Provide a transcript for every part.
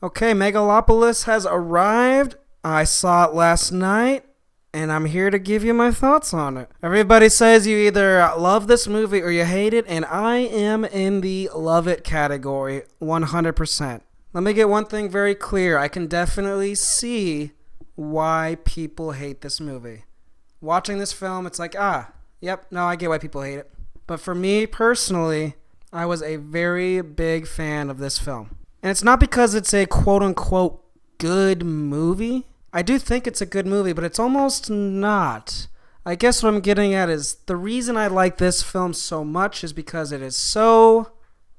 Okay, Megalopolis has arrived. I saw it last night, and I'm here to give you my thoughts on it. Everybody says you either love this movie or you hate it, and I am in the love it category 100%. Let me get one thing very clear. I can definitely see why people hate this movie. Watching this film, it's like, yep, no, I get why people hate it. But for me personally, I was a very big fan of this film. And it's not because it's a quote-unquote good movie. I do think it's a good movie, but it's almost not. I guess what I'm getting at is the reason I like this film so much is because it is so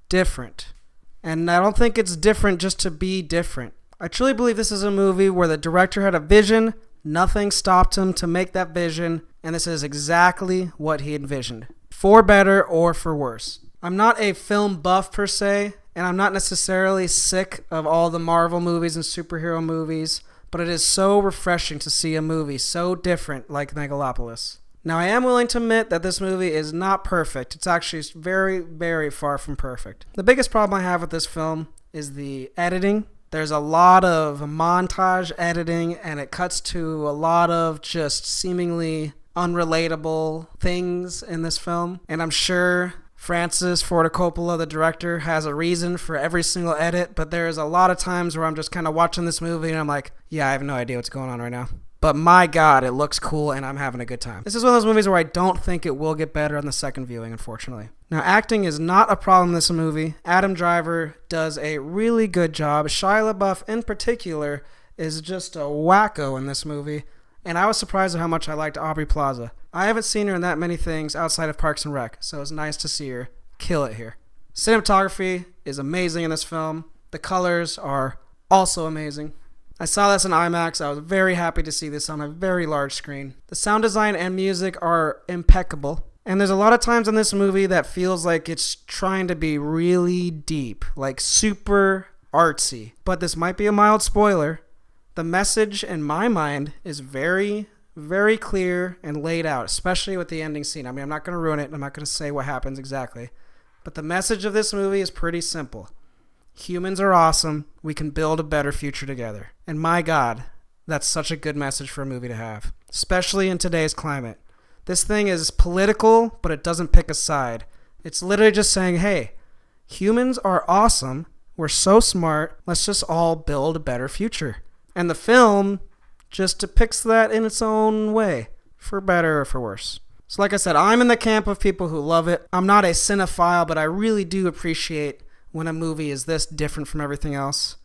different. And I don't think it's different just to be different. I truly believe this is a movie where the director had a vision, nothing stopped him to make that vision, and this is exactly what he envisioned. For better or for worse. I'm not a film buff per se, and I'm not necessarily sick of all the Marvel movies and superhero movies, but it is so refreshing to see a movie so different like Megalopolis. Now, I am willing to admit that this movie is not perfect. It's actually very, very far from perfect. The biggest problem I have with this film is the editing. There's a lot of montage editing, and it cuts to a lot of just seemingly unrelatable things in this film. And I'm sure Ford Coppola, the director, has a reason for every single edit, but there's a lot of times where I'm just kind of watching this movie and I'm like, yeah, I have no idea what's going on right now. But my God, it looks cool and I'm having a good time. This is one of those movies where I don't think it will get better on the second viewing, unfortunately. Now, acting is not a problem in this movie. Adam Driver does a really good job. Shia LaBeouf, in particular, is just a wacko in this movie. And I was surprised at how much I liked Aubrey Plaza. I haven't seen her in that many things outside of Parks and Rec, so it's nice to see her kill it here. Cinematography is amazing in this film. The colors are also amazing. I saw this in IMAX. I was very happy to see this on a very large screen. The sound design and music are impeccable. And there's a lot of times in this movie that feels like it's trying to be really deep, like super artsy. But this might be a mild spoiler. The message, in my mind, is very, very clear and laid out, especially with the ending scene. I mean, I'm not going to ruin it. I'm not going to say what happens exactly. But the message of this movie is pretty simple. Humans are awesome. We can build a better future together. And my God, that's such a good message for a movie to have, especially in today's climate. This thing is political, but it doesn't pick a side. It's literally just saying, hey, humans are awesome. We're so smart. Let's just all build a better future. And the film just depicts that in its own way, for better or for worse. So like I said, I'm in the camp of people who love it. I'm not a cinephile, but I really do appreciate when a movie is this different from everything else.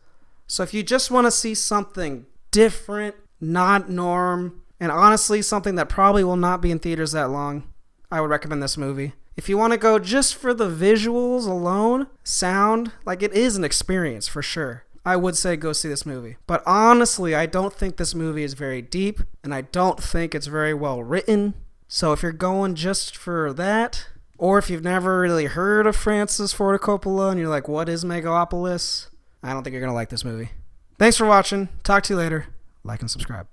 So if you just want to see something different, not norm, and honestly something that probably will not be in theaters that long, I would recommend this movie. If you want to go just for the visuals alone, sound, like it is an experience for sure. I would say go see this movie. But honestly, I don't think this movie is very deep, and I don't think it's very well written. So if you're going just for that, or if you've never really heard of Ford Coppola and you're like, what is Megalopolis? I don't think you're going to like this movie. Thanks for watching. Talk to you later. Like and subscribe.